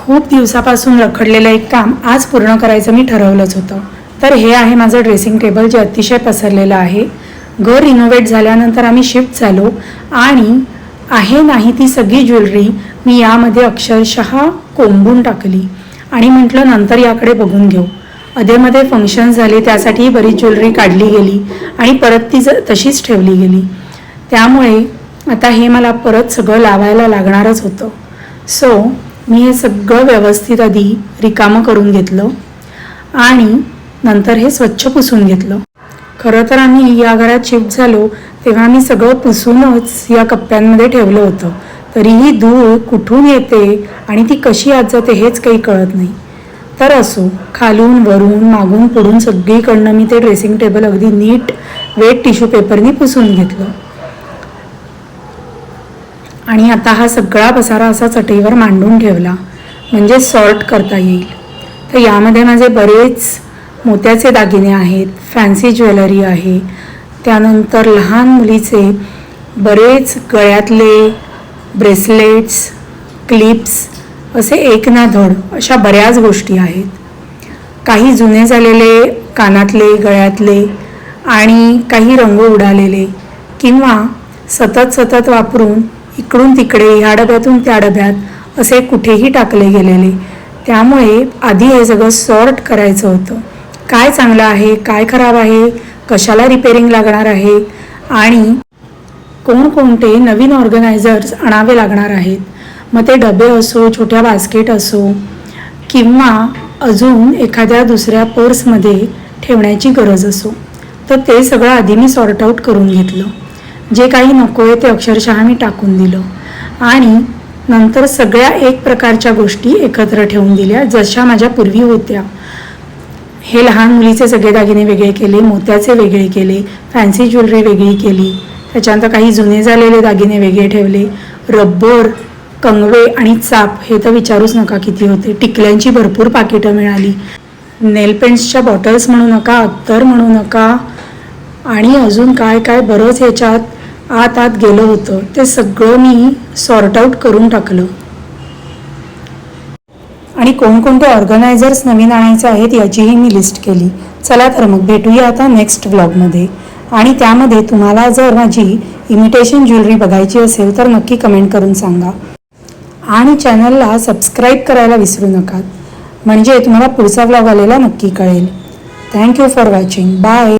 खूप दिवसापासून रखडलेलं एक काम आज पूर्ण करायचं मी ठरवलंच होतं. तर हे आहे माझं ड्रेसिंग टेबल जे अतिशय पसरलेलं आहे. घर रिनोव्हेट झाल्यानंतर आम्ही शिफ्ट झालो आणि आहे नाही ती सगळी ज्वेलरी मी यामध्ये अक्षरशः कोंबून टाकली आणि म्हटलं नंतर याकडे बघून घेऊ. अधेमध्ये फंक्शन झाले त्यासाठी बरीच ज्वेलरी काढली गेली आणि परत ती तशीच ठेवली गेली. त्यामुळे आता हे मला परत सगळं लावायला लागणारच होतं. सो मी हे सगळं व्यवस्थित आधी रिकामं करून घेतलं आणि नंतर हे स्वच्छ पुसून घेतलं. खरं तर आम्ही या घरात शिफ्ट झालो तेव्हा मी सगळं पुसूनच या कप्प्यांमध्ये ठेवलं होतं. तरीही धूळ कुठून येते आणि ती कशी आत जाते हेच काही कळत नाही. तर असो, खालून वरून मागून पुढून सगळीकडनं मी ते ड्रेसिंग टेबल अगदी नीट वेट टिश्यू पेपरनी पुसून घेतलं आणि आता हा सगळा पसारा असा चटईवर मांडून ठेवला म्हणजे सॉर्ट करता येईल. तर यामध्ये माझे बरेच मोत्याचे दागिने आहेत, फॅन्सी ज्वेलरी आहे, त्यानंतर लहान मुलीचे बरेच गळ्यातले ब्रेसलेट्स, क्लिप्स असे एक ना धड अशा बऱ्याच गोष्टी आहेत. काही जुने झालेले कानातले, गळ्यातले आणि काही रंग उडालेले किंवा सतत वापरून इकडून तिकडे ह्या डब्यातून त्या डब्यात असे कुठेही टाकले गेलेले. त्यामुळे आधी हे सगळं सॉर्ट करायचं होतं. काय चांगलं आहे, काय खराब आहे, कशाला रिपेअरिंग लागणार आहे आणि कोणकोणते नवीन ऑर्गनायझर्स आणावे लागणार आहेत. मग ते डबे असो, छोट्या बास्केट असो किंवा अजून एखाद्या दुसऱ्या पर्समध्ये ठेवण्याची गरज असो, तर ते सगळं आधी मी सॉर्ट आऊट करून घेतलं. जे काही नको आहे ते अक्षरशः मी टाकून दिलं आणि नंतर सगळ्या एक प्रकारच्या गोष्टी एकत्र ठेवून दिल्या जशा माझ्या पूर्वी होत्या. हे लहान मुलीचे सगळे दागिने वेगळे केले, मोत्याचे वेगळे केले, फॅन्सी ज्वेलरी वेगळी केली, त्याच्यानंतर काही जुने झालेले दागिने वेगळे ठेवले, रबर, कंगवे आणि चाप हे तर विचारूच नका किती होते. टिकल्यांची भरपूर पाकिटं मिळाली, नेल पेंट्सच्या बॉटल्स म्हणू नका, अत्तर म्हणू नका आणि अजून काय काय बरंच ह्याच्यात आत गेलं होतं. ते सगळं मी सॉर्ट आऊट करून टाकलं आणि कोणकोणते ऑर्गनायझर्स नवीन आणायचे आहेत याचीही मी लिस्ट केली. चला तर मग भेटूया आता नेक्स्ट व्लॉगमध्ये आणि त्यामध्ये तुम्हाला जर माझी इमिटेशन ज्वेलरी बघायची असेल तर नक्की कमेंट करून सांगा आणि चॅनलला सबस्क्राईब करायला विसरू नका म्हणजे तुम्हाला पुढचा व्लॉग आलेला नक्की कळेल. Thank you for watching. बाय.